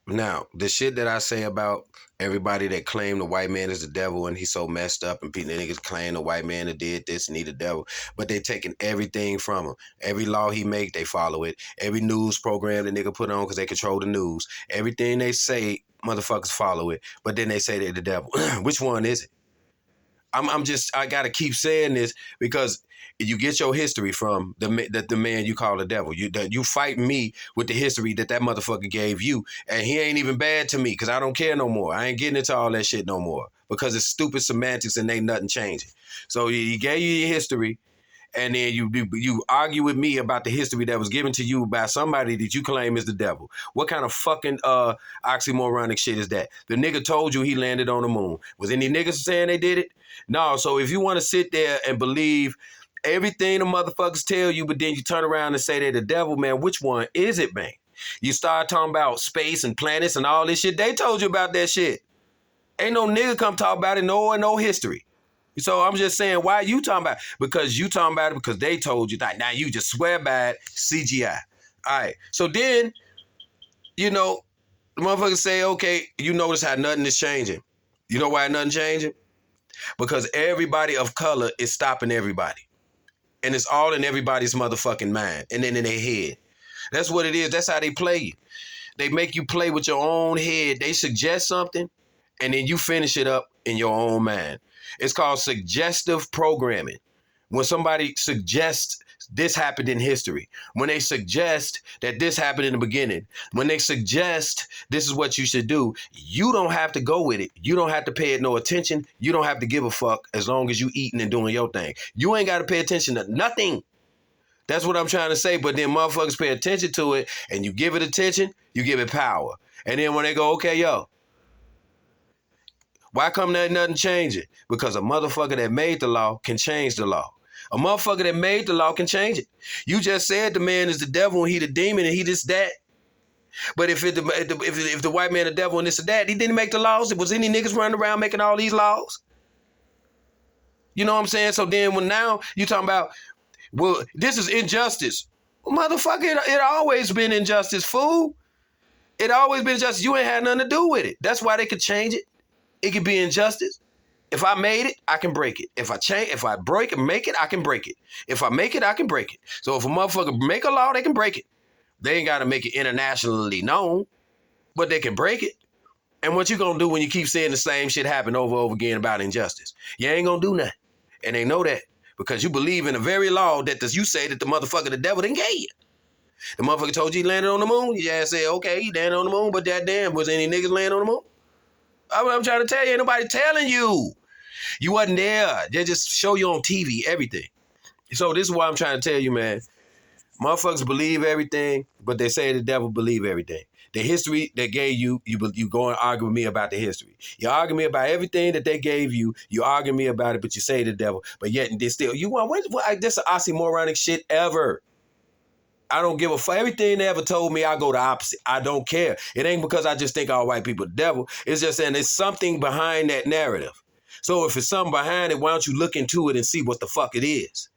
Now, the shit that I say about everybody that claim the white man is the devil and he's so messed up and people niggas claim the white man that did this and he the devil, but they taking everything from him. Every law he make, they follow it. Every news program the nigga put on because they control the news. Everything they say, motherfuckers follow it. But then they say they're the devil. Which one is it? I gotta keep saying this because you get your history from the man you call the devil. You fight me with the history that motherfucker gave you, and he ain't even bad to me because I don't care no more. I ain't getting into all that shit no more because it's stupid semantics and ain't nothing changing. So he gave you your history, and then you argue with me about the history that was given to you by somebody that you claim is the devil. What kind of fucking oxymoronic shit is that? The nigga told you he landed on the moon. Was any niggas saying they did it? No. So if you want to sit there and believe everything the motherfuckers tell you, but then you turn around and say they're the devil, man, which one is it, man? You start talking about space and planets and all this shit. They told you about that shit. Ain't no nigga come talk about it, no history. So I'm just saying, why you talking about it? Because you talking about it because they told you that. Now you just swear by it, CGI. All right. So then, the motherfuckers say, okay, you notice how nothing is changing. You know why nothing changing? Because everybody of color is stopping everybody. And it's all in everybody's motherfucking mind and then in their head. That's what it is. That's how they play you. They make you play with your own head. They suggest something and then you finish it up in your own mind. It's called suggestive programming. When somebody suggests this happened in history, when they suggest that this happened in the beginning, when they suggest this is what you should do, you don't have to go with it. You don't have to pay it no attention. You don't have to give a fuck as long as you eating and doing your thing. You ain't got to pay attention to nothing. That's what I'm trying to say. But then motherfuckers pay attention to it and you give it attention, you give it power. And then when they go, okay, yo, why come there ain't nothing changing? Because a motherfucker that made the law can change the law. A motherfucker that made the law can change it. You just said the man is the devil and he the demon and he this that. But if the white man the devil and this or that, he didn't make the laws. Was any niggas running around making all these laws? You know what I'm saying? So then when now you talking about, well, this is injustice. Well, motherfucker, it always been injustice, fool. It always been injustice. You ain't had nothing to do with it. That's why they could change it. It could be injustice. If I made it, I can break it. If I break it, make it, I can break it. If I make it, I can break it. So if a motherfucker make a law, they can break it. They ain't got to make it internationally known, but they can break it. And what you gonna do when you keep seeing the same shit happen over and over again about injustice? You ain't gonna do nothing. And they know that because you believe in the very law that you say that the motherfucker, the devil, didn't get you. The motherfucker told you he landed on the moon. You just say, okay, he landed on the moon, but that damn, was any niggas landing on the moon? I'm trying to tell you, ain't nobody telling you. You wasn't there. They just show you on TV, everything. So this is what I'm trying to tell you, man. Motherfuckers believe everything, but they say the devil believe everything. The history they gave you, you go and argue with me about the history. You argue me about everything that they gave you. You argue me about it, but you say the devil. But yet they still, you want, what this is oxymoronic shit ever. I don't give a fuck. Everything they ever told me, I go the opposite. I don't care. It ain't because I just think all white people the devil. It's just saying there's something behind that narrative. So if it's something behind it, why don't you look into it and see what the fuck it is?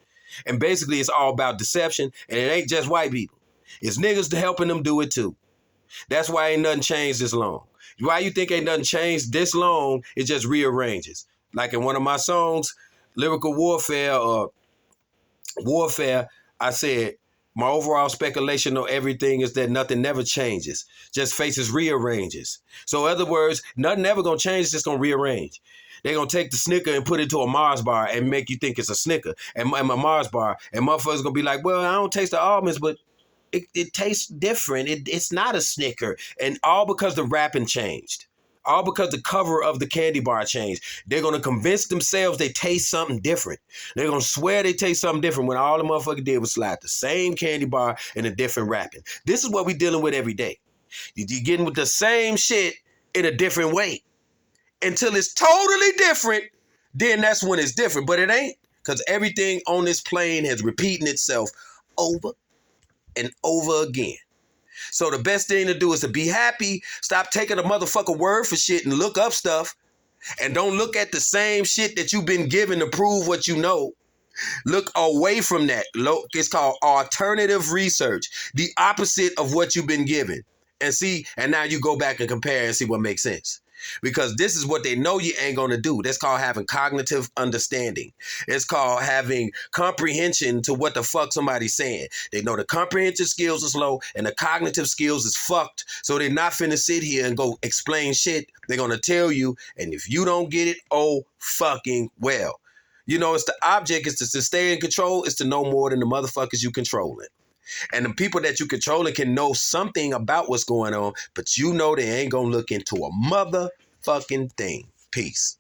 And basically, it's all about deception, and it ain't just white people. It's niggas helping them do it too. That's why ain't nothing changed this long. Why you think ain't nothing changed this long? It just rearranges. Like in one of my songs, Lyrical Warfare or Warfare, I said, my overall speculation on everything is that nothing never changes. Just faces rearranges. So in other words, nothing ever gonna change, it's just gonna rearrange. They're going to take the Snicker and put it to a Mars bar and make you think it's a Snicker and a Mars bar. And motherfuckers going to be like, well, I don't taste the almonds, but it tastes different. It's not a Snicker. And all because the wrapping changed. All because the cover of the candy bar changed. They're going to convince themselves they taste something different. They're going to swear they taste something different when all the motherfucker did was slide the same candy bar in a different wrapping. This is what we're dealing with every day. You're getting with the same shit in a different way. Until it's totally different, then that's when it's different. But it ain't, because everything on this plane has repeating itself over and over again. So the best thing to do is to be happy, stop taking a motherfucker word for shit and look up stuff, and don't look at the same shit that you've been given to prove what you know. Look away from that. It's called alternative research, the opposite of what you've been given. and see, and now you go back and compare and see what makes sense. Because this is what they know you ain't gonna do. That's called having cognitive understanding. It's called having comprehension to what the fuck somebody's saying. They know the comprehension skills is low and the cognitive skills is fucked. So they're not finna sit here and go explain shit. They're gonna tell you, and if you don't get it, oh fucking well. You know, it's the object is to stay in control, is to know more than the motherfuckers you controlling. And the people that you controlling can know something about what's going on, but you know they ain't gonna look into a motherfucking thing. Peace.